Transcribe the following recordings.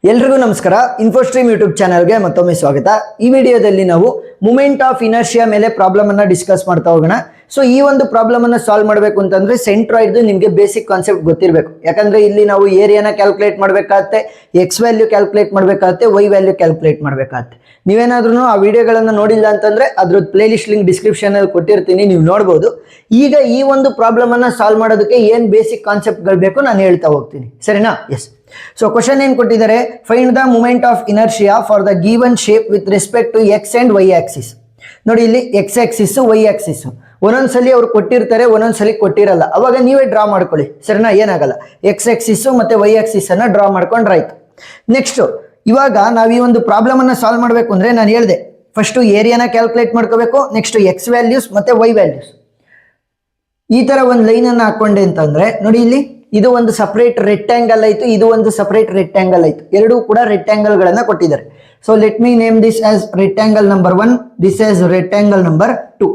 ಎಲ್ರಿಗೂ ನಮಸ್ಕಾರ. ಇನ್ಫೋಸ್ಟ್ರೀಮ್ ಯೂಟ್ಯೂಬ್ ಚಾನಲ್ಗೆ ಮತ್ತೊಮ್ಮೆ ಸ್ವಾಗತ. ಈ ವಿಡಿಯೋದಲ್ಲಿ ನಾವು ಮೂಮೆಂಟ್ ಆಫ್ ಇನರ್ಷಿಯಾ ಮೇಲೆ ಪ್ರಾಬ್ಲಮ್ ಅನ್ನ ಡಿಸ್ಕಸ್ ಮಾಡ್ತಾ ಹೋಗೋಣ. ಸೊ ಈ ಒಂದು ಪ್ರಾಬ್ಲಮ್ ಅನ್ನ ಸಾಲ್ವ್ ಮಾಡಬೇಕು ಅಂತಂದ್ರೆ ಸೆಂಟ್ರಾಯ್ಡ್ ನಿಮಗೆ ಬೇಸಿಕ್ ಕಾನ್ಸೆಪ್ಟ್ ಗೊತ್ತಿರಬೇಕು. ಯಾಕಂದ್ರೆ ಇಲ್ಲಿ ನಾವು ಏರಿಯಾನ ಕ್ಯಾಲ್ಕುಲೇಟ್ ಮಾಡಬೇಕಾಗುತ್ತೆ, ಎಕ್ಸ್ ವ್ಯಾಲ್ಯೂ ಕ್ಯಾಲ್ಕುಲೇಟ್ ಮಾಡಬೇಕಾಗುತ್ತೆ, ವೈ ವ್ಯಾಲ್ಯೂ ಕ್ಯಾಲ್ಕುಲೇಟ್ ಮಾಡಬೇಕಾಗುತ್ತೆ. ನೀವೇನಾದ್ರೂ ಆ ವಿಡಿಯೋಗಳನ್ನ ನೋಡಿಲ್ಲ ಅಂತಂದ್ರೆ ಅದ್ರದ್ದು ಪ್ಲೇ ಲಿಸ್ಟ್ ಲಿಂಕ್ ಡಿಸ್ಕ್ರಿಪ್ಷನ್ ಅಲ್ಲಿ ಕೊಟ್ಟಿರ್ತೀನಿ, ನೀವು ನೋಡಬಹುದು. ಈಗ ಈ ಒಂದು ಪ್ರಾಬ್ಲಮ್ ಅನ್ನ ಸಾಲ್ವ್ ಮಾಡೋದಕ್ಕೆ ಏನ್ ಬೇಸಿಕ್ ಕಾನ್ಸೆಪ್ಟ್ಗಳು ಬೇಕು ನಾನು ಹೇಳ್ತಾ ಹೋಗ್ತೀನಿ, ಸರಿನಾ? ಎಸ್. ಸೊ ಕ್ವಶನ್ ಏನ್ ಕೊಟ್ಟಿದ್ದಾರೆ, find the moment of inertia for the given shape with respect to x and y axis. ನೋಡಿ, ಇಲ್ಲಿ ಎಕ್ಸ್ ಆಕ್ಸಿಸ್, ವೈ ಆಕ್ಸಿಸ್ ಒಂದೊಂದ್ಸಲಿ ಅವ್ರು ಕೊಟ್ಟಿರ್ತಾರೆ, ಒಂದೊಂದ್ಸಲಿ ಕೊಟ್ಟಿರಲ್ಲ. ಅವಾಗ ನೀವೇ ಡ್ರಾ ಮಾಡ್ಕೊಳ್ಳಿ, ಸರಿನಾ? ಏನಾಗಲ್ಲ. ಎಕ್ಸ್ ಆಕ್ಸಿಸ್ ಮತ್ತೆ ವೈ ಆಕ್ಸಿಸ್ ಅನ್ನ ಡ್ರಾ ಮಾಡ್ಕೊಂಡ್ರೆ ಆಯ್ತು. ನೆಕ್ಸ್ಟ್, ಇವಾಗ ನಾವು ಈ ಒಂದು ಪ್ರಾಬ್ಲಮ್ ಅನ್ನ ಸಾಲ್ವ್ ಮಾಡಬೇಕು ಅಂದ್ರೆ ನಾನು ಹೇಳಿದೆ, ಫಸ್ಟ್ ಏರಿಯಾನ ಕ್ಯಾಲ್ಕುಲೇಟ್ ಮಾಡ್ಕೋಬೇಕು, ನೆಕ್ಸ್ಟ್ ಎಕ್ಸ್ ವ್ಯಾಲ್ಯೂಸ್ ಮತ್ತೆ ವೈ ವ್ಯಾಲ್ಯೂಸ್. ಈ ತರ ಒಂದು ಲೈನ್ ಅನ್ನ ಹಾಕೊಂಡೆ ಅಂತಂದ್ರೆ ನೋಡಿ, ಇಲ್ಲಿ ಇದು ಒಂದು ಸಪರೇಟ್ ರೆಕ್ಟ್ಯಾಂಗಲ್ ಆಯ್ತು, ಇದು ಒಂದು ಸಪರೇಟ್ ರೆಕ್ಟ್ಯಾಂಗಲ್ ಆಯ್ತು. ಎರಡೂ ಕೂಡ ರೆಕ್ಟ್ಯಾಂಗಲ್ ಗಳನ್ನ ಕೊಟ್ಟಿದ್ದಾರೆ. So let me name this as rectangle number 1, this as rectangle number 2.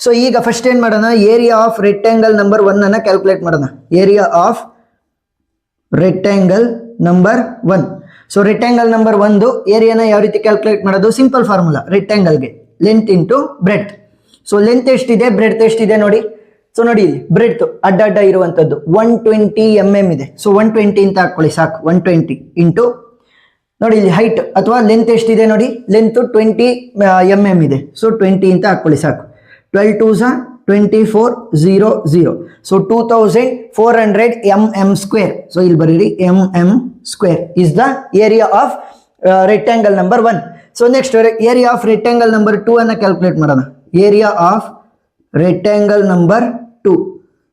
So ಈಗ ಫಸ್ಟ್ ಏನ್ ಮಾಡೋಣ, ಏರಿಯಾ ಆಫ್ ರೆಕ್ಟ್ಯಾಂಗಲ್ ನಂಬರ್ 1 ಅನ್ನ ಕ್ಯಾಲ್ಕುಲೇಟ್ ಮಾಡೋಣ. Area of rectangle number 1. So rectangle number 1 ಏರಿಯಾನ ಯಾವ ರೀತಿ ಕ್ಯಾಲ್ಕುಲೇಟ್ ಮಾಡೋದು? ಸಿಂಪಲ್ ಫಾರ್ಮುಲಾ, ರೆಕ್ಟ್ಯಾಂಗಲ್ಗೆ length into breadth. So length ಎಷ್ಟಿದೆ, ಬ್ರೆಡ್ತ್ ಎಷ್ಟಿದೆ ನೋಡಿ. ಸೊ ನೋಡಿ, ಇಲ್ಲಿ ಬ್ರೆಡ್ತ್ ಅಡ್ಡ ಅಡ್ಡ ಇರುವಂತದ್ದು 120 mm ಇದೆ. ಸೊ 120 ಅಂತ ಹಾಕೊಳ್ಳಿ ಸಾಕು. 120 ಇಂಟು ನೋಡಿ, ಇಲ್ಲಿ ಹೈಟ್ ಅಥವಾ ಲೆಂತ್ ಎಷ್ಟಿದೆ ನೋಡಿ, ಲೆಂತ್ 20 mm ಇದೆ. ಸೊ 20 ಅಂತ ಹಾಕೊಳ್ಳಿ ಸಾಕು. 12 2s 24 0 0. So 2400 mm square. So ಇಲ್ಲಿ ಬರೀರಿ mm square is the area of rectangle number 1. So next area of rectangle number 2 ಅನ್ನ ಕ್ಯಾಲ್ಕುಲೇಟ್ ಮಾಡೋಣ. Area of rectangle number 2.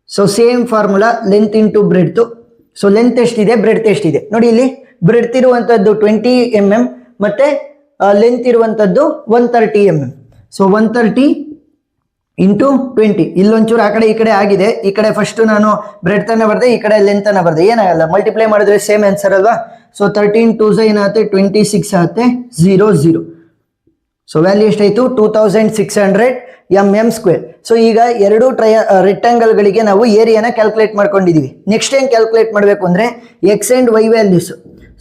So same formula, length into breadth. So length ಎಷ್ಟಿದೆ, breadth ಎಷ್ಟಿದೆ ನೋಡಿ. ಇಲ್ಲಿ breadth ಇರುವಂತದ್ದು 20 mm ಮತ್ತೆ ಲೆಂತ್ ಇರುವಂತದ್ದು 130 mm. So 130 into 20. ಇಲ್ಲೊಂಚೂರು ಆ ಕಡೆ ಈ ಕಡೆ ಆಗಿದೆ. ಈ ಕಡೆ ಫಸ್ಟ್ ನಾನು ಬ್ರೆಡ್ತ್ ಅನ್ನ ಬರ್ದೆ, ಈ ಕಡೆ ಲೆಂತ್ ಅನ್ನ ಬರ್ದೆ. ಏನಾಗಲ್ಲ, ಮಲ್ಟಿಪ್ಲೈ ಮಾಡಿದ್ರೆ ಸೇಮ್ ಆನ್ಸರ್ ಅಲ್ವಾ? ಸೊ 13 2s ಏನಾಗುತ್ತೆ, 26 ಆಗುತ್ತೆ, 0 0. ಸೊ ವ್ಯಾಲ್ಯೂ ಎಷ್ಟಾಯ್ತು, 2600 mm ಸ್ಕ್ವೇರ್. ಸೊ ಈಗ ಎರಡು ರೆಕ್ಟ್ಯಾಂಗಲ್ ಗಳಿಗೆ ನಾವು ಏರಿಯಾನ ಕ್ಯಾಲ್ಕುಲೇಟ್ ಮಾಡ್ಕೊಂಡಿದೀವಿ. ನೆಕ್ಸ್ಟ್ ಏನ್ ಕ್ಯಾಲ್ಕುಲೇಟ್ ಮಾಡಬೇಕು ಅಂದ್ರೆ x and y values.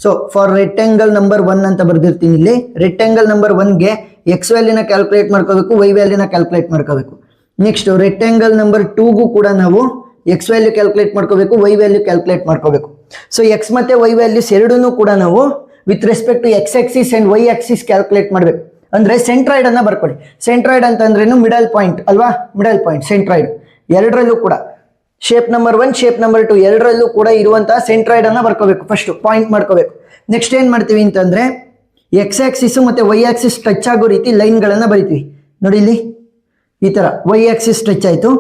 So for rectangle number 1 ಅಂತ ಬರ್ದಿರ್ತೀನಿ ಇಲ್ಲಿ. ರೆಕ್ಟ್ಯಾಂಗಲ್ ನಂಬರ್ 1ಗೆ ಎಕ್ಸ್ ವ್ಯಾಲ್ಯೂನ ಕ್ಯಾಲ್ಕುಲೇಟ್ ಮಾಡ್ಕೋಬೇಕು, ವೈ ವ್ಯಾಲ್ಯೂನ ಕ್ಯಾಲ್ಕುಲೇಟ್ ಮಾಡ್ಕೋಬೇಕು. ನೆಕ್ಸ್ಟ್ ರೆಕ್ಟ್ಯಾಂಗಲ್ ನಂಬರ್ 2ಗೂ ಕೂಡ ನಾವು ಎಕ್ಸ್ ವ್ಯಾಲ್ಯೂ ಕ್ಯಾಲ್ಕುಲೇಟ್ ಮಾಡ್ಕೋಬೇಕು, ವೈ ವ್ಯಾಲ್ಯೂ ಕ್ಯಾಲ್ಕುಲೇಟ್ ಮಾಡ್ಕೋಬೇಕು. ಸೊ ಎಕ್ಸ್ ಮತ್ತೆ ವೈ ವ್ಯಾಲ್ಯೂಸ್ ಎರಡನ್ನೂ ಕೂಡ ನಾವು with respect to x axis and y axis calculate ಮಾಡಬೇಕು. ಅಂದ್ರೆ ಸೆಂಟ್ರಾಯ್ಡ್ ಅನ್ನ ಬರ್ಕೊಳ್ಳಿ. ಸೆಂಟ್ರಾಯ್ಡ್ ಅಂತಂದ್ರೇನು, ಮಿಡಲ್ ಪಾಯಿಂಟ್ ಅಲ್ವಾ? ಮಿಡಲ್ ಪಾಯಿಂಟ್ ಸೆಂಟ್ರಾಯ್ಡ್ ಎರಡರಲ್ಲೂ ಕೂಡ ಶೇಪ್ ನಂಬರ್ 1 ಶೇಪ್ ನಂಬರ್ 2 ಎರಡರಲ್ಲೂ ಕೂಡ ಇರುವಂತಹ ಸೆಂಟ್ರಾಯ್ಡ್ ಅನ್ನ ಬರ್ಕೋಬೇಕು. ಫಸ್ಟ್ ಪಾಯಿಂಟ್ ಮಾಡ್ಕೋಬೇಕು. ನೆಕ್ಸ್ಟ್ ಏನ್ ಮಾಡ್ತೀವಿ ಅಂತಂದ್ರೆ ಎಕ್ಸ್ ಆಕ್ಸಿಸ್ ಮತ್ತೆ ವೈ ಆಕ್ಸಿಸ್ ಟಚ್ ಆಗೋ ರೀತಿ ಲೈನ್ ಗಳನ್ನ ಬರಿತೀವಿ. ನೋಡಿ, ಇಲ್ಲಿ ಈ ತರ ವೈ ಆಕ್ಸಿಸ್ ಟಚ್ ಆಯ್ತು,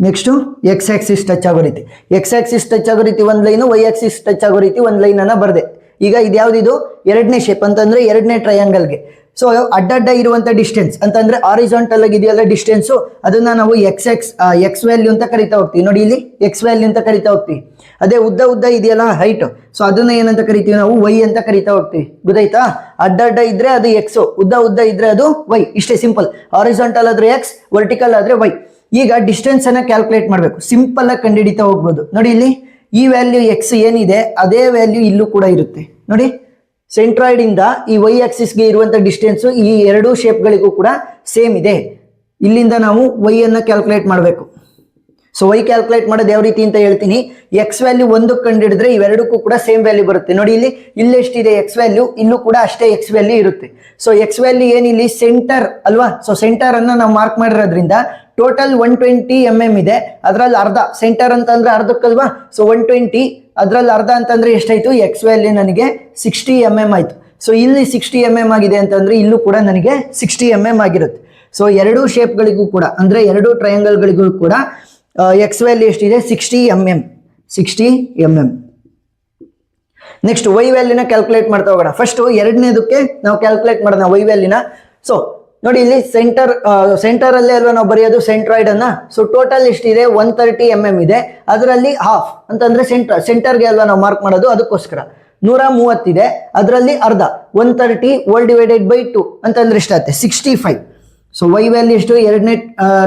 ನೆಕ್ಸ್ಟ್ ಎಕ್ಸ್ ಆಕ್ಸಿಸ್ ಟಚ್ ಆಗೋ ರೀತಿ, ಎಕ್ಸ್ ಆಕ್ಸಿಸ್ ಟಚ್ ಆಗೋ ರೀತಿ ಒಂದ್ ಲೈನ್, ವೈ ಆಕ್ಸಿಸ್ ಟಚ್ ಆಗೋ ರೀತಿ ಒಂದ್ ಲೈನ್ ಅನ್ನ ಬರ್ದೆ. ಈಗ ಇದ್ಯಾವ್ದಿದು, ಎರಡನೇ ಶೇಪ್ ಅಂತಂದ್ರೆ ಎರಡನೇ ಟ್ರಯಾಂಗಲ್ಗೆ. ಸೊ ಅಡ್ಡಡ್ಡ ಇರುವಂತ ಡಿಸ್ಟೆನ್ಸ್ ಅಂತಂದ್ರೆ ಆರಿಜಾಂಟಲ್ ಆಗಿ ಇದೆಯಲ್ಲ ಡಿಸ್ಟೆನ್ಸ್, ಅದನ್ನ ನಾವು ಎಕ್ಸ್ ವ್ಯಾಲ್ಯೂ ಅಂತ ಕರಿತಾ ಹೋಗ್ತೀವಿ. ನೋಡಿ, ಇಲ್ಲಿ ಎಕ್ಸ್ ವ್ಯಾಲ್ಯೂ ಅಂತ ಕರಿತಾ ಹೋಗ್ತೀವಿ. ಅದೇ ಉದ್ದ ಉದ್ದ ಇದೆಯಲ್ಲ ಹೈಟ್, ಸೊ ಅದನ್ನ ಏನಂತ ಕರಿತೀವಿ ನಾವು, ವೈ ಅಂತ ಕರಿತಾ ಹೋಗ್ತೀವಿ. ಗೊತ್ತಾಯ್ತಾ? ಅಡ್ಡಡ್ಡ ಇದ್ರೆ ಅದು ಎಕ್ಸ್, ಉದ್ದ ಉದ್ದ ಇದ್ರೆ ಅದು ವೈ. ಇಷ್ಟೇ ಸಿಂಪಲ್. ಆರಿಜಾಂಟಲ್ ಆದ್ರೆ ಎಕ್ಸ್, ವರ್ಟಿಕಲ್ ಆದ್ರೆ ವೈ. ಈಗ ಡಿಸ್ಟೆನ್ಸ್ ಅನ್ನ ಕ್ಯಾಲ್ಕುಲೇಟ್ ಮಾಡ್ಬೇಕು. ಸಿಂಪಲ್ ಆಗಿ ಕಂಡುಹಿಡಿತಾ ಹೋಗ್ಬೋದು. ನೋಡಿ, ಇಲ್ಲಿ ಈ ವ್ಯಾಲ್ಯೂ ಎಕ್ಸ್ ಏನಿದೆ ಅದೇ ವ್ಯಾಲ್ಯೂ ಇಲ್ಲೂ ಕೂಡ ಇರುತ್ತೆ. ನೋಡಿ, ಸೆಂಟ್ರಾಯ್ಡ್ ಇಂದ ಈ ವೈ ಆಕ್ಸಿಸ್ಗೆ ಇರುವಂತ ಡಿಸ್ಟೆನ್ಸ್ ಈ ಎರಡೂ ಶೇಪ್ ಗಳಿಗೂ ಕೂಡ ಸೇಮ್ ಇದೆ. ಇಲ್ಲಿಂದ ನಾವು ವೈ ಅನ್ನ ಕ್ಯಾಲ್ಕುಲೇಟ್ ಮಾಡಬೇಕು. ಸೊ ವೈ ಕ್ಯಾಲ್ಕುಲೇಟ್ ಮಾಡೋದು ಯಾವ ರೀತಿ ಅಂತ ಹೇಳ್ತೀನಿ. ಎಕ್ಸ್ ವ್ಯಾಲ್ಯೂ ಒಂದಕ್ಕೆ ಕಂಡಿಡಿದ್ರೆ ಇವೆರಡಕ್ಕೂ ಕೂಡ ಸೇಮ್ ವ್ಯಾಲ್ಯೂ ಬರುತ್ತೆ. ನೋಡಿ, ಇಲ್ಲಿ ಎಷ್ಟಿದೆ ಎಕ್ಸ್ ವ್ಯಾಲ್ಯೂ, ಇಲ್ಲೂ ಕೂಡ ಅಷ್ಟೇ ಎಕ್ಸ್ ವ್ಯಾಲ್ಯೂ ಇರುತ್ತೆ. ಸೊ ಎಕ್ಸ್ ವ್ಯಾಲ್ಯೂ ಏನಿಲ್ಲಿ ಸೆಂಟರ್ ಅಲ್ವಾ? ಸೊ ಸೆಂಟರ್ ಅನ್ನ ನಾವು ಮಾರ್ಕ್ ಮಾಡಿರೋದ್ರಿಂದ ಟೋಟಲ್ 120 mm ಇದೆ. ಅದ್ರಲ್ಲಿ ಅರ್ಧ ಸೆಂಟರ್ ಅಂತಂದ್ರೆ ಅರ್ಧಕ್ಕಲ್ವಾ? ಸೊ 120 ಅದ್ರಲ್ಲಿ ಅರ್ಧ ಅಂತಂದ್ರೆ ಎಷ್ಟಾಯ್ತು, ಎಕ್ಸ್ ವ್ಯಾಲ್ಯೂ ನನಗೆ 60 mm ಆಯ್ತು. ಸೊ ಇಲ್ಲಿ 60 mm ಆಗಿದೆ ಅಂತಂದ್ರೆ ಇಲ್ಲೂ ಕೂಡ ನನಗೆ 60 mm ಆಗಿರುತ್ತೆ. ಸೊ ಎರಡೂ ಶೇಪ್ ಗಳಿಗೂ ಕೂಡ ಅಂದ್ರೆ ಎರಡೂ ಟ್ರಯಾಂಗಲ್ ಗಳಿಗೂ ಕೂಡ ಎಕ್ಸ್ ವ್ಯಾಲ್ಯೂ ಎಷ್ಟಿದೆ, 60 mm. 60 mm. ನೆಕ್ಸ್ಟ್ ವೈ ವ್ಯಾಲ್ಯೂನ ಕ್ಯಾಲ್ಕುಲೇಟ್ ಮಾಡ್ತಾ ಹೋಗೋಣ. ಫಸ್ಟ್ ಎರಡನೇದಕ್ಕೆ ನಾವು ಕ್ಯಾಲ್ಕುಲೇಟ್ ಮಾಡೋಣ ವೈ ವ್ಯಾಲ್ಯೂನ. ಸೊ ನೋಡಿ, ಇಲ್ಲಿ ಸೆಂಟರ್ ಅಲ್ಲೇ ಅಲ್ವಾ ನಾವು ಬರೆಯೋದು ಸೆಂಟ್ರಾಯ್ಡ್ ಅನ್ನ. ಸೊ ಟೋಟಲ್ ಎಷ್ಟಿದೆ, 130 mm ಇದೆ. ಅದರಲ್ಲಿ ಹಾಫ್ ಅಂತಂದ್ರೆ ಸೆಂಟರ್ಗೆ ಅಲ್ವಾ ನಾವು ಮಾರ್ಕ್ ಮಾಡೋದು, ಅದಕ್ಕೋಸ್ಕರ 130 ಇದೆ. ಅದರಲ್ಲಿ ಅರ್ಧ 130 ಹೋಲ್ ಡಿವೈಡೆಡ್ ಬೈ 2 ಅಂತಂದ್ರೆ ಎಷ್ಟಾಗುತ್ತೆ, 65. ಸೊ ವೈ ವ್ಯಾಲ್ಯೂ ಎಷ್ಟು, ಎರಡನೇ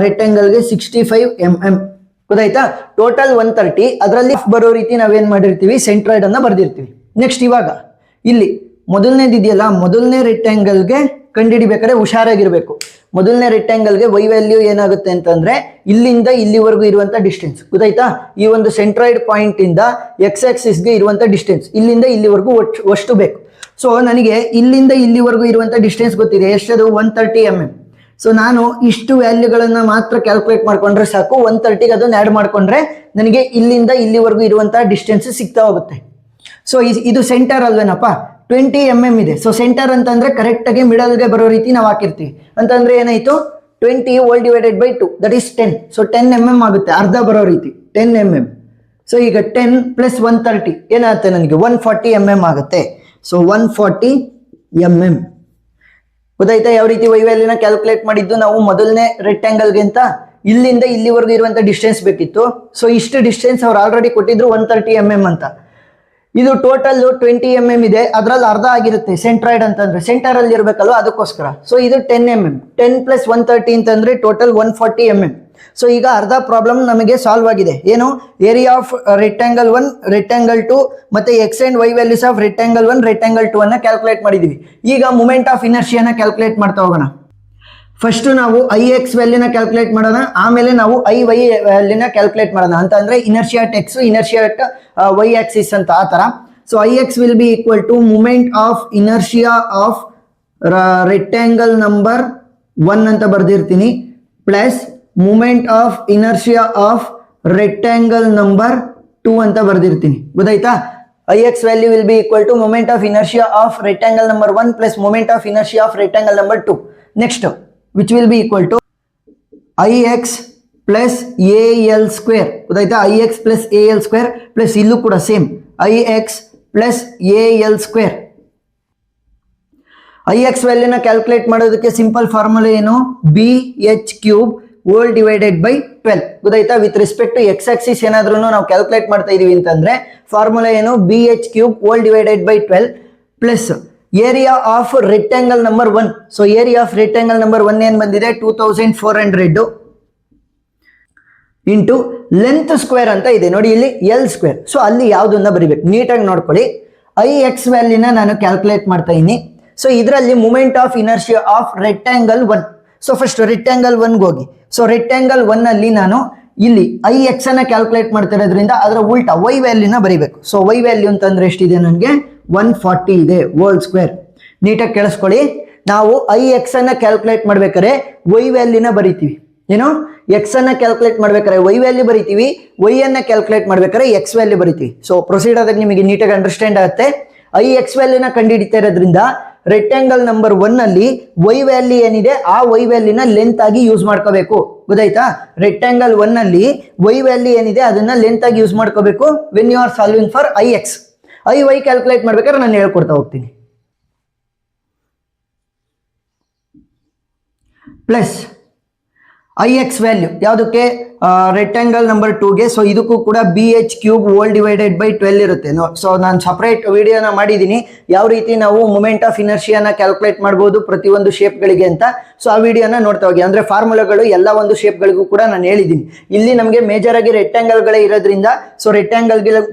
ರೆಕ್ಟ್ಯಾಂಗಲ್ಗೆ 65 mm. ಗೊತ್ತಾಯ್ತಾ? ಟೋಟಲ್ 130, ಅದರಲ್ಲಿ ಬರೋ ರೀತಿ ನಾವೇನ್ ಮಾಡಿರ್ತೀವಿ, ಸೆಂಟ್ರಾಯ್ಡ್ ಅನ್ನ ಬರ್ದಿರ್ತೀವಿ. ನೆಕ್ಸ್ಟ್ ಇವಾಗ ಇಲ್ಲಿ ಮೊದಲನೇದು ಇದೆಯಲ್ಲ, ಮೊದಲನೇ ರೆಕ್ಟ್ಯಾಂಗಲ್ಗೆ ಕಂಡುಹಿಡಿಬೇಕಾದ್ರೆ ಹುಷಾರಾಗಿರ್ಬೇಕು. ಮೊದಲನೇ ರೆಕ್ಟ್ಯಾಂಗಲ್ಗೆ ವೈ ವ್ಯಾಲ್ಯೂ ಏನಾಗುತ್ತೆ ಅಂತಂದ್ರೆ ಇಲ್ಲಿಂದ ಇಲ್ಲಿವರೆಗೂ ಇರುವಂತ ಡಿಸ್ಟೆನ್ಸ್ ಗೊತ್ತಾಯ್ತಾ. ಈ ಒಂದು ಸೆಂಟ್ರಾಯ್ಡ್ ಪಾಯಿಂಟ್ ಇಂದ ಎಕ್ಸ್ ಆಕ್ಸಿಸ್ಗೆ ಇರುವಂತ ಡಿಸ್ಟೆನ್ಸ್ ಇಲ್ಲಿಂದ ಇಲ್ಲಿವರೆಗೂ ಅಷ್ಟು ಬೇಕು. ಸೊ ನನಗೆ ಇಲ್ಲಿಂದ ಇಲ್ಲಿವರೆಗೂ ಇರುವಂತ ಡಿಸ್ಟೆನ್ಸ್ ಗೊತ್ತಿದೆ, ಎಷ್ಟದು 130 mm. ಸೊ ನಾನು ಇಷ್ಟು ವ್ಯಾಲ್ಯೂಗಳನ್ನ ಮಾತ್ರ ಕ್ಯಾಲ್ಕುಲೇಟ್ ಮಾಡ್ಕೊಂಡ್ರೆ ಸಾಕು. 130ಗೆ ಅದನ್ನ ಆ್ಯಡ್ ಮಾಡ್ಕೊಂಡ್ರೆ ನನಗೆ ಇಲ್ಲಿಂದ ಇಲ್ಲಿವರೆಗೂ ಇರುವಂತಹ ಡಿಸ್ಟೆನ್ಸ್ ಸಿಗ್ತಾ ಹೋಗುತ್ತೆ. ಸೊ ಇದು ಸೆಂಟರ್ ಅಲ್ವೇನಪ್ಪ, 20 mm ಇದೆ. ಸೊ ಸೆಂಟರ್ ಅಂತಂದ್ರೆ ಕರೆಕ್ಟ್ ಆಗಿ ಮಿಡಲ್ಗೆ ಬರೋ ರೀತಿ ನಾವು ಹಾಕಿರ್ತೀವಿ. ಅಂತಂದ್ರೆ ಏನಾಯ್ತು, 20 hole divided by 2 that is 10. So 10 mm ಆಗುತ್ತೆ, ಅರ್ಧ ಬರೋ ರೀತಿ 10 mm. ಸೊ ಈಗ 10 ಪ್ಲಸ್ 130 ಏನಾಗುತ್ತೆ, ನನಗೆ 140 mm ಆಗುತ್ತೆ. ಸೊ 140 mm ಗೊತ್ತಾಯ್ತಾ ಯಾವ ರೀತಿ ವೈ ವ್ಯಾಲ್ಯೂನ ಕ್ಯಾಲ್ಕುಲೇಟ್ ಮಾಡಿದ್ದು ನಾವು ಮೊದಲನೇ ರೆಕ್ಟ್ಯಾಂಗಲ್ಗೆ ಅಂತ. ಇಲ್ಲಿಂದ ಇಲ್ಲಿವರೆಗೂ ಇರುವಂತ ಡಿಸ್ಟೆನ್ಸ್ ಬೇಕಿತ್ತು. ಸೊ ಇಷ್ಟು ಡಿಸ್ಟೆನ್ಸ್ ಅವ್ರು ಆಲ್ರೆಡಿ ಕೊಟ್ಟಿದ್ರು 130 mm ಅಂತ. ಇದು ಟೋಟಲ್ 20 mm ಇದೆ, ಅದ್ರಲ್ಲಿ ಅರ್ಧ ಆಗಿರುತ್ತೆ ಸೆಂಟ್ರಾಯ್ಡ್ ಅಂತಂದ್ರೆ, ಸೆಂಟರ್ ಅಲ್ಲಿ ಇರ್ಬೇಕಲ್ವ ಅದಕ್ಕೋಸ್ಕರ. ಸೊ ಇದು 10 mm, 10 ಪ್ಲಸ್ 130 ಅಂತಂದ್ರೆ ಟೋಟಲ್ 140 mm. ಸೊ ಈಗ ಅರ್ಧ ಪ್ರಾಬ್ಲಮ್ ನಮಗೆ ಸಾಲ್ವ್ ಆಗಿದೆ. ಏನು, ಏರಿಯಾ ಆಫ್ ರೆಕ್ಟ್ಯಾಂಗಲ್ 1, ರೆಕ್ಟ್ಯಾಂಗಲ್ 2 ಮತ್ತೆ x and y values of rectangle 1, rectangle 2 ಅನ್ನ ಕ್ಯಾಲ್ಕುಲೇಟ್ ಮಾಡಿದೀವಿ. ಈಗ ಮೂಮೆಂಟ್ ಆಫ್ ಇನರ್ಷಿಯಾನ ಕ್ಯಾಲ್ಕುಲೇಟ್ ಮಾಡ್ತಾ ಹೋಗೋಣ. ಫಸ್ಟ್ ನಾವು ಐ ಎಕ್ಸ್ ವ್ಯಾಲ್ಯೂನ ಕ್ಯಾಲ್ಕುಲೇಟ್ ಮಾಡೋಣ, ಆಮೇಲೆ ನಾವು ಐ ವೈ ವ್ಯಾಲ್ಯೂನ ಕ್ಯಾಲ್ಕುಲೇಟ್ ಮಾಡೋಣ. ಅಂತ ಅಂದ್ರೆ inertia at x, inertia at y axis ಅಂತ ಆ ತರ. So I x will be equal to moment of inertia of rectangle number 1 ಅಂತ ಬರ್ದಿರ್ತೀನಿ, plus moment of inertia of rectangle number 2 ಅಂತ ಬರ್ದಿರ್ತೀನಿ. ಗೊತ್ತಾಯ್ತಾ. I x value will be equal to moment of inertia of rectangle number 1 plus moment of inertia of rectangle number 2. Next which will be equal to ix plus al square. ಗೊತ್ತಾಯ್ತಾ, ix plus al square plus ಇಲ್ಲೂ ಕೂಡ same ix plus al square. ix ವ್ಯಾಲ್ಯೂನ calculate ಮಾಡೋದಕ್ಕೆ simple formula ಏನು, bh cube whole divided by 12. ಗೊತ್ತಾಯ್ತಾ. With respect to x axis ಏನಾದ್ರೂ ನಾವು calculate ಮಾಡ್ತಾ ಇದೀವಿ ಅಂತಂದ್ರೆ ಫಾರ್ಮುಲಾ ಏನು, bh cube whole divided by 12 plus area of rectangle number 1. So area of rectangle number 1 ಏನ್ ಬಂದಿದೆ 2400 ಇಂಟು ಲೆಂತ್ ಸ್ಕ್ವೇರ್ ಅಂತ ಇದೆ ನೋಡಿ ಇಲ್ಲಿ ಎಲ್ ಸ್ಕ್ವೇರ್. ಸೊ ಅಲ್ಲಿ ಯಾವ್ದನ್ನ ಬರಿಬೇಕು ನೀಟಾಗಿ ನೋಡ್ಕೊಳ್ಳಿ. ಐ ಎಕ್ಸ್ ವ್ಯಾಲ್ಯೂನ ನಾನು ಕ್ಯಾಲ್ಕುಲೇಟ್ ಮಾಡ್ತಾ ಇದ್ದೀನಿ. ಸೊ ಇದರಲ್ಲಿ moment of inertia of rectangle 1. So first rectangle 1ಗೆ ಹೋಗಿ. ಸೊ ರೆಕ್ಟ್ಯಾಂಗಲ್ 1 ಅಲ್ಲಿ ನಾನು ಇಲ್ಲಿ ಐ ಎಕ್ಸ್ ಅನ್ನ ಕ್ಯಾಲ್ಕುಲೇಟ್ ಮಾಡ್ತಿರೋದ್ರಿಂದ ಅದರ ಉಲ್ಟಾ ವೈ ವ್ಯಾಲ್ಯೂನ ಬರಿಬೇಕು. ಸೊ ವೈ ವ್ಯಾಲ್ಯೂ ಅಂತಂದ್ರೆ ಎಷ್ಟಿದೆ, ನನಗೆ 140 ಇದೆ ಹೋಲ್ ಸ್ಕ್ವೇರ್. ನೀಟಾಗಿ ಕೇಳಿಸ್ಕೊಳ್ಳಿ. ನಾವು ಐ ಎಕ್ಸ್ ಅನ್ನ ಕ್ಯಾಲ್ಕುಲೇಟ್ ಮಾಡ್ಬೇಕಾದ್ರೆ ವೈ ವ್ಯಾಲ್ಯೂನ ಬರಿತೀವಿ. ಏನು, ಎಕ್ಸ್ ಅನ್ನ ಕ್ಯಾಲ್ಕುಲೇಟ್ ಮಾಡ್ಬೇಕಾದ್ರೆ ವೈ ವ್ಯಾಲ್ಯೂ ಬರಿತೀವಿ, ವೈ ಅನ್ನ ಕ್ಯಾಲ್ಕುಲೇಟ್ ಮಾಡ್ಬೇಕಾದ್ರೆ ಎಕ್ಸ್ ವ್ಯಾಲ್ಯೂ ಬರಿತೀವಿ. ಸೊ ಪ್ರೊಸೀಡ್ ಆದಾಗ ನಿಮಗೆ ನೀಟಾಗಿ ಅಂಡರ್ಸ್ಟ್ಯಾಂಡ್ ಆಗುತ್ತೆ. ಐ ಎಕ್ಸ್ ವ್ಯಾಲ್ಯೂನ ಕಂಡುಹಿಡಿತಾ ಇರೋದ್ರಿಂದ ರೆಕ್ಟ್ಯಾಂಗಲ್ ನಂಬರ್ 1 ಅಲ್ಲಿ ವೈ ವ್ಯಾಲ್ಯೂ ಏನಿದೆ ಆ ವೈ ವ್ಯಾಲ್ಯೂನ ಲೆಂತ್ ಆಗಿ ಯೂಸ್ ಮಾಡ್ಕೋಬೇಕು. ಗೊತ್ತಾಯ್ತಾ. ರೆಕ್ಟ್ಯಾಂಗಲ್ 1 ಅಲ್ಲಿ ವೈ ವ್ಯಾಲ್ಯೂ ಏನಿದೆ ಅದನ್ನ ಲೆಂತ್ ಆಗಿ ಯೂಸ್ ಮಾಡ್ಕೋಬೇಕು when you are solving for I x. I y calculate ಮಾಡ್ಬೇಕಾದ್ರೆ ನಾನು ಹೇಳ್ಕೊಡ್ತಾ ಹೋಗ್ತೀನಿ. ಪ್ಲಸ್ ಐ ಎಕ್ಸ್ ವ್ಯಾಲ್ಯೂ ಯಾವುದಕ್ಕೆ, ರೆಕ್ಟ್ಯಾಂಗಲ್ ನಂಬರ್ 2ಗೆ. ಸೊ ಇದಕ್ಕೂ ಕೂಡ b H cube whole divided by 12 ಇರುತ್ತೆ. ಸೊ ನಾನು ಸಪ್ರೇಟ್ ವಿಡಿಯೋನ ಮಾಡಿದ್ದೀನಿ ಯಾವ ರೀತಿ ನಾವು ಮೂಮೆಂಟ್ ಆಫ್ ಇನರ್ಷಿಯಾನ ಕ್ಯಾಲ್ಕುಲೇಟ್ ಮಾಡ್ಬೋದು ಪ್ರತಿಯೊಂದು ಶೇಪ್ಗಳಿಗೆ ಅಂತ. ಸೊ ಆ ವಿಡಿಯೋನ ನೋಡ್ತಾ ಹೋಗಿ. ಅಂದ್ರೆ ಫಾರ್ಮುಲಾಗಳು ಎಲ್ಲ ಒಂದು ಶೇಪ್ಗಳಿಗೂ ಕೂಡ ನಾನು ಹೇಳಿದ್ದೀನಿ. ಇಲ್ಲಿ ನಮಗೆ ಮೇಜರ್ ಆಗಿ ರೆಕ್ಟ್ಯಾಂಗಲ್ಗಳೇ ಇರೋದ್ರಿಂದ ಸೊ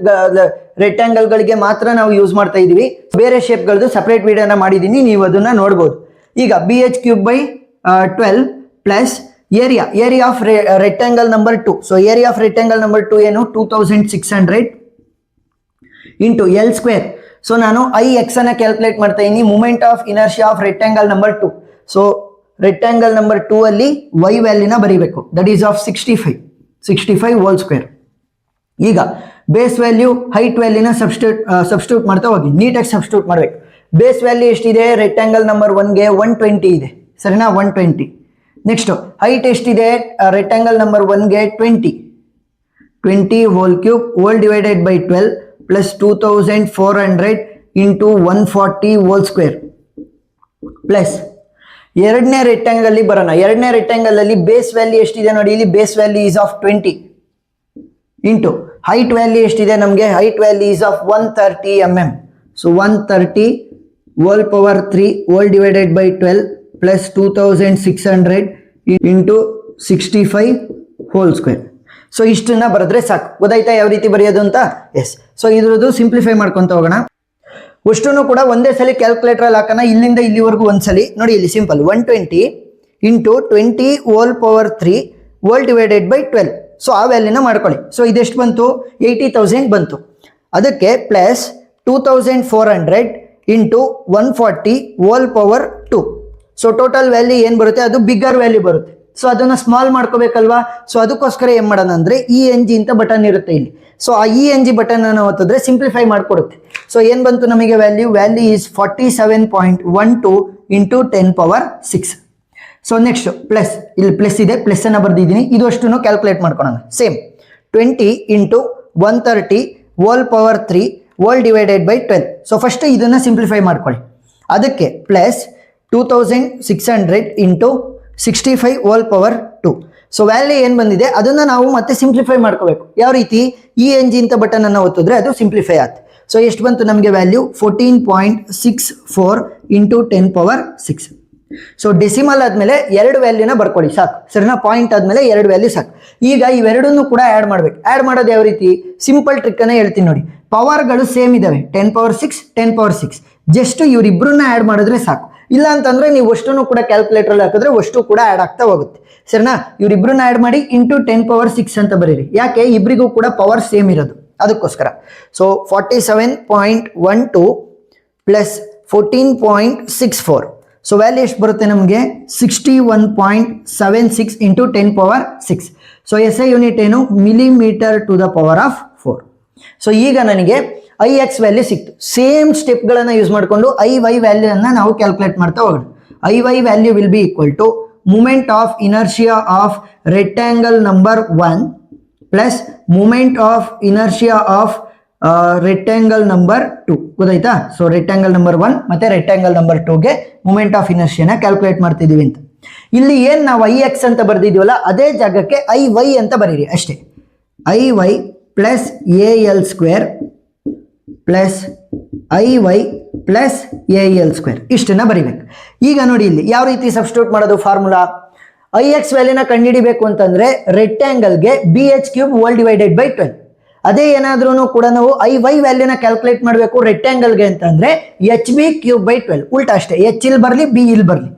ರೆಕ್ಟ್ಯಾಂಗಲ್ಗಳಿಗೆ ಮಾತ್ರ ನಾವು ಯೂಸ್ ಮಾಡ್ತಾ ಇದೀವಿ. ಬೇರೆ ಶೇಪ್ಗಳದ್ದು ಸಪ್ರೇಟ್ ವಿಡಿಯೋನ ಮಾಡಿದ್ದೀನಿ, ನೀವು ಅದನ್ನ ನೋಡ್ಬೋದು. ಈಗ B H cube by 12 plus area of rectangle number 2. So area of rectangle number 2 ಏನು 2600 ಇಂಟು ಎಲ್ ಸ್ಕ್ವೇರ್. ಸೊ ನಾನು ಐ ಎಕ್ಸ್ ಅನ್ನ ಕ್ಯಾಲ್ಕುಲೇಟ್ ಮಾಡ್ತಾ ಇದ್ದೀನಿ, moment of inertia of rectangle number 2. So rectangle number 2 ಅಲ್ಲಿ ವೈ ವ್ಯಾಲ್ಯೂನ ಬರೀಬೇಕು, that is of 65 whole square. ಈಗ base value height ವ್ಯಾಲ್ಯೂನ ಸಬ್ಸ್ಟಿಟ್ಯೂಟ್ ಮಾಡ್ತಾ ಹೋಗಿ, ನೀಟಾಗಿ ಸಬ್ಸ್ಟಿಟ್ಯೂಟ್ ಮಾಡ್ಬೇಕು. ಬೇಸ್ ವ್ಯಾಲ್ಯೂ ಎಷ್ಟಿದೆ ರೆಕ್ಟ್ಯಾಂಗಲ್ ನಂಬರ್ 1ಗೆ 120 ಇದೆ, ಸರಿನಾ, 120. ನೆಕ್ಸ್ಟ್ ಹೈಟ್ ಎಷ್ಟಿದೆ ರೆಕ್ಟ್ಯಾಂಗಲ್ ನಂಬರ್ 1ಗೆ 20 whole cube whole divided by 12 plus 2400 into 140 whole square plus ಎರಡನೇ ರೆಕ್ಟ್ಯಾಂಗಲ್ ಅಲ್ಲಿ ಬರೋಣ. ಎರಡನೇ ರೆಕ್ಟ್ಯಾಂಗಲ್ ಅಲ್ಲಿ ಬೇಸ್ ವ್ಯಾಲ್ಯೂ ಎಷ್ಟಿದೆ ನೋಡಿ, ಇಲ್ಲಿ base value is of 20 into height value ಎಷ್ಟಿದೆ ನಮಗೆ, height value is of 130 mm. So 130 whole power 3 whole divided by 12 plus 2600 into 65 whole square. So ಇಷ್ಟನ್ನ ಬರೆದ್ರೆ ಸಾಕು. ಗೊತ್ತಾಯ್ತಾ ಯಾವ ರೀತಿ ಬರೆಯೋದು ಅಂತ. ಎಸ್. ಸೊ ಇದ್ರದ್ದು ಸಿಂಪ್ಲಿಫೈ ಮಾಡ್ಕೊಂತ ಹೋಗೋಣ. ಅಷ್ಟೂ ಕೂಡ ಒಂದೇ ಸಲ ಕ್ಯಾಲ್ಕುಲೇಟರ್ ಹಾಕೋಣ. ಇಲ್ಲಿಂದ ಇಲ್ಲಿವರೆಗೂ ಒಂದ್ಸಲಿ ನೋಡಿ, ಇಲ್ಲಿ simple 120 into 20 hole power 3 whole divided by 12. So ಆ ವ್ಯಾಲ್ಯೂನ ಮಾಡ್ಕೊಳ್ಳಿ. ಸೊ ಇದೆಷ್ಟು ಬಂತು? 80,000 ಬಂತು. ಅದಕ್ಕೆ plus 2400 into 140 whole power 2. So total value ಏನು ಬರುತ್ತೆ? ಅದು ಬಿಗ್ಗರ್ ವ್ಯಾಲ್ಯೂ ಬರುತ್ತೆ. ಸೊ ಅದನ್ನ ಸ್ಮಾಲ್ ಮಾಡ್ಕೋಬೇಕಲ್ವಾ? ಸೊ ಅದಕ್ಕೋಸ್ಕರ ಏನ್ ಮಾಡೋಣ ಅಂದ್ರೆ ENG ಅಂತ ಬಟನ್ ಇರುತ್ತೆ ಇಲ್ಲಿ. ಸೊ ಆ ENG ಬಟನ್ ಅನ್ನು ಒತ್ತಿದ್ರೆ ಸಿಂಪ್ಲಿಫೈ ಮಾಡ್ಕೊಡುತ್ತೆ. ಸೊ ಏನ್ ಬಂತು ನಮಗೆ value is 47.12 into 10 power 6. So next plus, ಇಲ್ಲಿ ಪ್ಲಸ್ ಇದೆ, ಪ್ಲಸ್ ಅನ್ನ ಬರ್ದಿದ್ದೀನಿ. ಇದು ಅಷ್ಟು ಕ್ಯಾಲ್ಕುಲೇಟ್ ಮಾಡ್ಕೊಳ್ಳೋಣ. Same 20 into 130 whole power 3 whole divided by 12. So first ಇದನ್ನ ಸಿಂಪ್ಲಿಫೈ ಮಾಡ್ಕೊಳ್ಳಿ. ಅದಕ್ಕೆ plus 2600 into 65 whole power 2. So value ಏನು ಬಂದಿದೆ ಅದನ್ನ ನಾವು ಮತ್ತೆ ಸಿಂಪ್ಲಿಫೈ ಮಾಡ್ಕೋಬೇಕು. ಯಾವ ರೀತಿ? ENG ಅಂತ ಬಟನ್ ಅನ್ನು ಒತ್ತಿದ್ರೆ ಅದು ಸಿಂಪ್ಲಿಫೈ ಆಗುತ್ತೆ. ಸೊ ಎಷ್ಟು ಬಂತು ನಮಗೆ value? 14.64 into 10 power 6. So decimal ಆದ್ಮೇಲೆ ಎರಡು ವ್ಯಾಲ್ಯೂನ ಬರ್ಕೊಳ್ಳಿ ಸಾಕು, ಸರಿನಾ? ಪಾಯಿಂಟ್ ಆದ್ಮೇಲೆ ಎರಡು ವ್ಯಾಲ್ಯೂ ಸಾಕು. ಈಗ ಇವೆರಡನ್ನು ಕೂಡ ಆ್ಯಡ್ ಮಾಡ್ಬೇಕು. ಆ್ಯಡ್ ಮಾಡೋದು ಯಾವ ರೀತಿ? ಸಿಂಪಲ್ ಟ್ರಿಕ್ ಅನ್ನ ಹೇಳ್ತೀನಿ ನೋಡಿ. ಪವರ್ಗಳು ಸೇಮ್ ಇದಾವೆ, 10 ಪವರ್ 6 10 ಪವರ್ 6. ಜಸ್ಟ್ ಇವರಿಬ್ಬರನ್ನ ಆ್ಯಡ್ ಮಾಡಿದ್ರೆ ಸಾಕು. ಇಲ್ಲ ಅಂತಂದ್ರೆ ನೀವು ಅಷ್ಟನ್ನು ಕೂಡ ಕ್ಯಾಲ್ಕುಲೇಟರ್ ಹಾಕಿದ್ರೆ ಅಷ್ಟು ಕೂಡ ಆ್ಯಡ್ ಆಗ್ತಾ ಹೋಗುತ್ತೆ, ಸರಿನಾ? ಇವರಿಬ್ಬರನ್ನ ಆ್ಯಡ್ ಮಾಡಿ ಇಂಟು 10 ಪವರ್ 6 ಅಂತ ಬರೀರಿ. ಯಾಕೆ? ಇಬ್ಬರಿಗೂ ಕೂಡ ಪವರ್ ಸೇಮ್ ಇರೋದು, ಅದಕ್ಕೋಸ್ಕರ. So 47.12 plus 14.64. ಸೊ ವ್ಯಾಲ್ಯೂ ಎಷ್ಟು ಬರುತ್ತೆ ನಮಗೆ? 61.76 into 10 power 6. So SI unit ಏನು? Millimetre to the power of 4. So ಈಗ ನನಗೆ IX ವ್ಯಾಲ್ಯೂ ಸಿಕ್ತು. ಸೇಮ್ ಸ್ಟೆಪ್ಗಳನ್ನು ಯೂಸ್ ಮಾಡಿಕೊಂಡು IY ವ್ಯಾಲ್ಯೂ ಅನ್ನ ನಾವು ಕ್ಯಾಲ್ಕುಲೇಟ್ ಮಾಡ್ತಾ ಹೋಗೋಣ. IY value will be equal to moment of inertia of rectangle number 1 plus moment of inertia of rectangle number 2. ಗೊತ್ತಾಯ್ತಾ? ಸೊ ರೆಕ್ಟ್ಯಾಂಗಲ್ ನಂಬರ್ 1 ಮತ್ತೆ ರೆಕ್ಟ್ಯಾಂಗಲ್ ನಂಬರ್ 2ಗೆ ಮೂಮೆಂಟ್ ಆಫ್ ಇನರ್ಷಿಯಾನ ಕ್ಯಾಲ್ಕುಲೇಟ್ ಮಾಡ್ತಿದೀವಿ ಅಂತ. ಇಲ್ಲಿ ಏನ್ ನಾವು IX ಅಂತ ಬರ್ದಿದೀವಲ್ಲ ಅದೇ ಜಾಗಕ್ಕೆ IY ಅಂತ ಬರೀರಿ ಅಷ್ಟೇ. IY plus AL square plus IY plus AL square, ಇಷ್ಟನ್ನ ಬರಿಬೇಕು. ಈಗ ನೋಡಿ ಇಲ್ಲಿ ಯಾವ ರೀತಿ ಸಬ್ಸ್ಟಿಟ್ಯೂಟ್ ಮಾಡೋದು ಫಾರ್ಮುಲಾ? IX ವ್ಯಾಲ್ಯೂನ ಕಂಡುಹಿಡಿಬೇಕು ಅಂತಂದ್ರೆ ರೆಕ್ಟ್ಯಾಂಗಲ್ಗೆ BH³ ಹೋಲ್ ಡಿವೈಡೆಡ್ ಬೈ 12. ಅದೇ ಏನಾದ್ರೂ ಕೂಡ ನಾವು IY ವ್ಯಾಲ್ಯೂನ ಕ್ಯಾಲ್ಕುಲೇಟ್ ಮಾಡಬೇಕು ರೆಕ್ಟ್ಯಾಂಗಲ್ಗೆ ಅಂತಂದ್ರೆ HB³ ಬೈ 12. ಉಲ್ಟಾ ಅಷ್ಟೇ, H ಇಲ್ಲಿ ಬರಲಿ, B ಇಲ್ಲಿ ಬರಲಿ.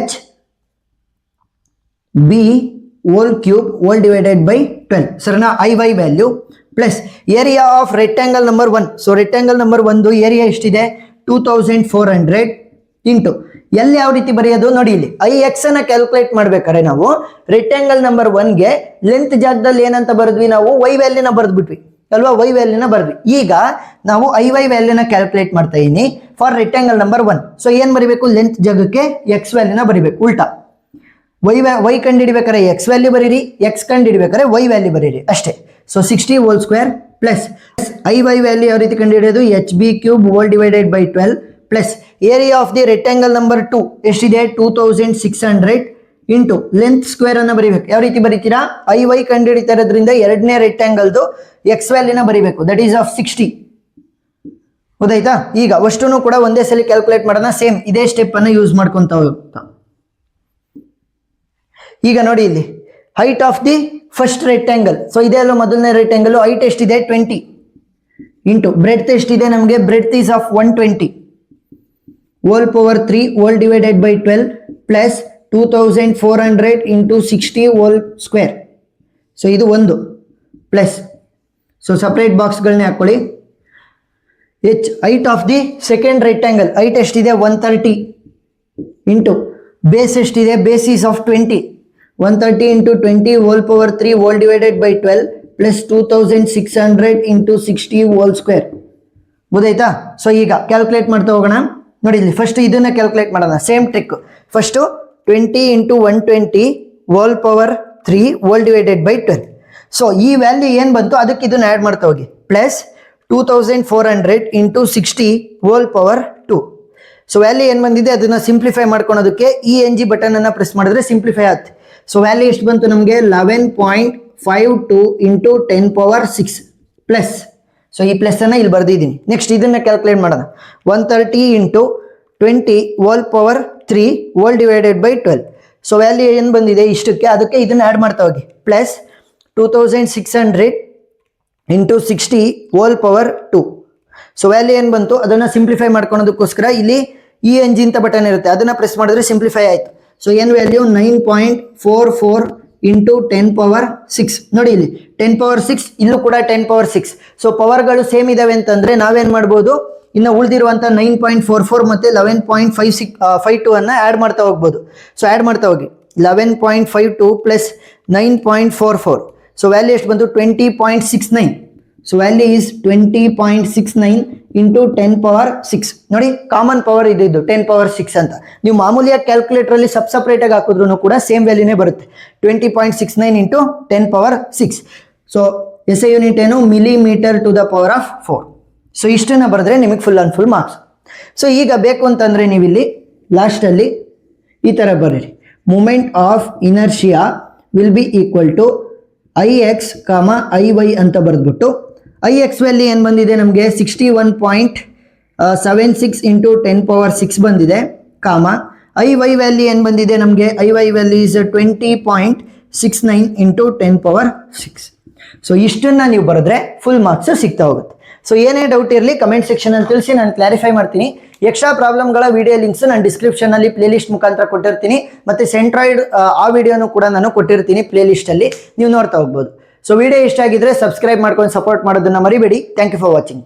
HB hole cube whole divided by 12, ಸರಿನಾ? IY value plus area of rectangle number 1. So rectangle number 1 area ಎಷ್ಟಿದೆ? 2400 ಇಂಟು ಎಲ್ಲಿ ಯಾವ ರೀತಿ ಬರೆಯೋದು ನೋಡಿ. ಇಲ್ಲಿ IX ಅನ್ನ ಕ್ಯಾಲ್ಕುಲೇಟ್ ಮಾಡ್ಬೇಕಾದ್ರೆ ನಾವು ರೆಕ್ಟ್ಯಾಂಗಲ್ ನಂಬರ್ 1ಗೆ ಲೆಂತ್ ಜಾಗದಲ್ಲಿ ಏನಂತ ಬರೆದ್ವಿ ನಾವು? Y ವ್ಯಾಲ್ಯೂನ ಬರೆದ್ಬಿಟ್ವಿ ಅಲ್ವಾ? Y ವ್ಯಾಲ್ಯೂನ ಬರೆದ್ವಿ. ಈಗ ನಾವು IY ವ್ಯಾಲ್ಯೂನ ಕ್ಯಾಲ್ಕುಲೇಟ್ ಮಾಡ್ತಾ ಇದೀನಿ ಫಾರ್ ರೆಕ್ಟ್ಯಾಂಗಲ್ ನಂಬರ್ 1. ಸೊ ಏನ್ ಬರಿಬೇಕು? ಲೆಂತ್ ಜಾಗಕ್ಕೆ X ವ್ಯಾಲ್ಯೂನ ಬರಿಬೇಕು. ಉಲ್ಟಾ y ಕಂಡು ಹಿಡಿಬೇಕಾರೆ X ವ್ಯಾಲ್ಯೂ ಬರೀರಿ, X ಕಂಡು ಹಿಡಿಬೇಕಾರೆ Y ವ್ಯಾಲ್ಯೂ ಬರೀರಿ ಅಷ್ಟೇ. So 60 hole square plus IY value ಯಾವ ರೀತಿ ಕಂಡು ಹಿಡಿಯೋದು? HB³ hole divided by 12 plus area of the rectangle number 2 ಎಷ್ಟಿದೆ? 2600 ಇಂಟು ಲೆಂತ್ ಸ್ಕ್ವೇರ್ ಅನ್ನ ಬರೀಬೇಕು. ಯಾವ ರೀತಿ ಬರೀತೀರಾ? IY ಕಂಡು ಹಿಡಿತಾ ಇರೋದ್ರಿಂದ ಎರಡನೇ ರೆಕ್ಟ್ಯಾಂಗಲ್ದು X ವ್ಯಾಲ್ಯೂನ ಬರೀಬೇಕು, ದಟ್ ಈಸ್ ಆಫ್ 60. ಗೊತ್ತಾಯ್ತಾ? ಈಗ ಅಷ್ಟನ್ನು ಕೂಡ ಒಂದೇ ಸಲ ಕ್ಯಾಲ್ಕುಲೇಟ್ ಮಾಡೋಣ. ಸೇಮ್ ಇದೇ ಸ್ಟೆಪ್ ಅನ್ನ ಯೂಸ್ ಮಾಡ್ಕೊಂತ ಹೋಗ್ತಾ. ಈಗ ನೋಡಿ ಇಲ್ಲಿ height of the first rectangle. So ಇದೇ ಅಲ್ಲ ಮೊದಲನೇ ರೆಕ್ಟ್ಯಾಂಗಲ್. ಹೈಟ್ ಎಷ್ಟಿದೆ? 20 ಇಂಟು ಬ್ರೆಡ್ತ್ ಎಷ್ಟಿದೆ ನಮಗೆ? Breadth is of 120 hole power 3 whole divided by 12 plus 2400 into 60 hole square. So ಇದು ಒಂದು ಪ್ಲಸ್. ಸೊ ಸಪ್ರೇಟ್ ಬಾಕ್ಸ್ಗಳನ್ನೇ ಹಾಕೊಳ್ಳಿ. Height of the second rectangle height ಎಷ್ಟಿದೆ? 130 ಇಂಟು ಬೇಸ್ ಎಷ್ಟಿದೆ? Base is of 20 130 into 20 hole power 3 whole divided by 12 plus 2600 into 60 whole square. ಗೊತ್ತಾಯ್ತಾ? So ಈಗ calculate ಮಾಡ್ತಾ ಹೋಗೋಣ. ನೋಡಿ ಇಲ್ಲಿ ಫಸ್ಟ್ ಇದನ್ನ ಕ್ಯಾಲ್ಕುಲೇಟ್ ಮಾಡೋಣ. Same trick. First 20 into 120 hole power 3 whole divided by 12. So ಈ ವ್ಯಾಲ್ಯೂ ಏನು ಬಂತು ಅದಕ್ಕೆ ಇದನ್ನ ಆ್ಯಡ್ ಮಾಡ್ತಾ ಹೋಗಿ. Plus 2400 into 60 whole power 2. So value ಏನು ಬಂದಿದೆ ಅದನ್ನ ಸಿಂಪ್ಲಿಫೈ ಮಾಡ್ಕೊಳೋದಕ್ಕೆ ENG ಬಟನ್ ಅನ್ನ ಪ್ರೆಸ್ ಮಾಡಿದ್ರೆ ಸಿಂಪ್ಲಿಫೈ ಆಗುತ್ತೆ. ಸೊ ವ್ಯಾಲ್ಯೂ ಎಷ್ಟು ಬಂತು ನಮಗೆ? 11.52 ಇಂಟು 10 ಪವರ್ 6 ಪ್ಲಸ್. ಸೊ ಈ ಪ್ಲಸ್ ಅನ್ನ ಇಲ್ಲಿ ಬರ್ದಿದ್ದೀನಿ. ನೆಕ್ಸ್ಟ್ ಇದನ್ನ ಕ್ಯಾಲ್ಕುಲೇಟ್ ಮಾಡೋಣ. 130 into 20 hole power 3 whole divided by 12. So value ಏನು ಬಂದಿದೆ ಇಷ್ಟಕ್ಕೆ, ಅದಕ್ಕೆ ಇದನ್ನ ಆ್ಯಡ್ ಮಾಡ್ತಾ ಹೋಗಿ. Plus 2600 into 60 whole power 2. So value ಏನು ಬಂತು ಅದನ್ನು ಸಿಂಪ್ಲಿಫೈ ಮಾಡ್ಕೊಳೋದಕ್ಕೋಸ್ಕರ ಇಲ್ಲಿ ENG ಅಂತ ಬಟನ್ ಇರುತ್ತೆ, ಅದನ್ನು ಪ್ರೆಸ್ ಮಾಡಿದ್ರೆ ಸಿಂಪ್ಲಿಫೈ ಆಯಿತು. ಸೊ ಏನು ವ್ಯಾಲ್ಯೂ 9.44 ಇಂಟು 10⁶. ನೋಡಿ ಇಲ್ಲಿ 10⁶, ಇಲ್ಲೂ ಕೂಡ 10⁶. ಸೊ ಪವರ್ಗಳು ಸೇಮ್ ಇದಾವೆ ಅಂತಂದ್ರೆ ನಾವೇನು ಮಾಡ್ಬೋದು, ಇನ್ನು ಉಳಿದಿರುವಂಥ 9.44 ಮತ್ತು 11.52 ಅನ್ನು ಆ್ಯಡ್ ಮಾಡ್ತಾ ಹೋಗ್ಬೋದು. ಸೊ ಆ್ಯಡ್ ಮಾಡ್ತಾ ಹೋಗಿ 11.52 ಪ್ಲಸ್ 9.44. ಸೊ ವ್ಯಾಲ್ಯೂ ಎಷ್ಟು ಬಂತು 20.69. So value is 20.69 into 10⁶. ನೋಡಿ ಕಾಮನ್ ಪವರ್ ಇದು 10⁶ ಅಂತ. ನೀವು ಮಾಮೂಲಿಯಾಗಿ ಕ್ಯಾಲ್ಕುಲೇಟರಲ್ಲಿ ಸಪ್ರೇಟಾಗಿ ಹಾಕಿದ್ರು ಕೂಡ ಸೇಮ್ ವ್ಯಾಲ್ಯೂನೇ ಬರುತ್ತೆ, 20.69 ಇಂಟು 10⁶. ಸೊ SI ಯೂನಿಟ್ ಏನು, millimetre to the power of 4. So ಇಷ್ಟನ್ನು ಬರೆದ್ರೆ ನಿಮಗೆ full and full marks. So ಈಗ ಬೇಕು ಅಂತಂದರೆ ನೀವಿಲ್ಲಿ ಲಾಸ್ಟಲ್ಲಿ ಈ ಥರ ಬರೀರಿ, moment of inertia will be equal to IX, IY ಅಂತ ಬರೆದ್ಬಿಟ್ಟು IX ವ್ಯಾಲ್ಯೂ ಏನು ಬಂದಿದೆ ನಮಗೆ 61.76 ಇಂಟು 10⁶ ಬಂದಿದೆ, IY ವ್ಯಾಲ್ಯೂ ಏನು ಬಂದಿದೆ ನಮಗೆ, IY value is 20.69 into 10⁶. So ಇಷ್ಟನ್ನು ನೀವು ಬರೆದ್ರೆ ಫುಲ್ ಮಾರ್ಕ್ಸ್ ಸಿಗ್ತಾ ಹೋಗುತ್ತೆ. ಸೊ ಏನೇ ಡೌಟ್ ಇರಲಿ ಕಮೆಂಟ್ ಸೆಕ್ಷನಲ್ಲಿ ತಿಳಿಸಿ, ನಾನು ಕ್ಲಾರಿಫೈ ಮಾಡ್ತೀನಿ. ಎಕ್ಸ್ಟ್ರಾ ಪ್ರಾಬ್ಲಮ್ಗಳ ವಿಡಿಯೋ ಲಿಂಕ್ಸ್ ನಾನು ಡಿಸ್ಕ್ರಿಪ್ಷನಲ್ಲಿ ಪ್ಲೇಲಿಸ್ಟ್ ಮುಖಾಂತರ ಕೊಟ್ಟಿರ್ತೀನಿ, ಮತ್ತು ಸೆಂಟ್ರಾಯ್ಡ್ ಆ ವಿಡಿಯೋನು ಕೂಡ ನಾನು ಕೊಟ್ಟಿರ್ತೀನಿ ಪ್ಲೇಲಿಸ್ಟಲ್ಲಿ, ನೀವು ನೋಡ್ತಾ ಹೋಗ್ಬೋದು. ಸೊ ವಿಡಿಯೋ ಇಷ್ಟ ಆಗಿದ್ರೆ ಸಬ್ಸ್ಕ್ರೈಬ್ ಮಾಡ್ಕೊಂಡು ಸಪೋರ್ಟ್ ಮಾಡೋದನ್ನು ಮರಿಬೇಡಿ. Thank you for watching.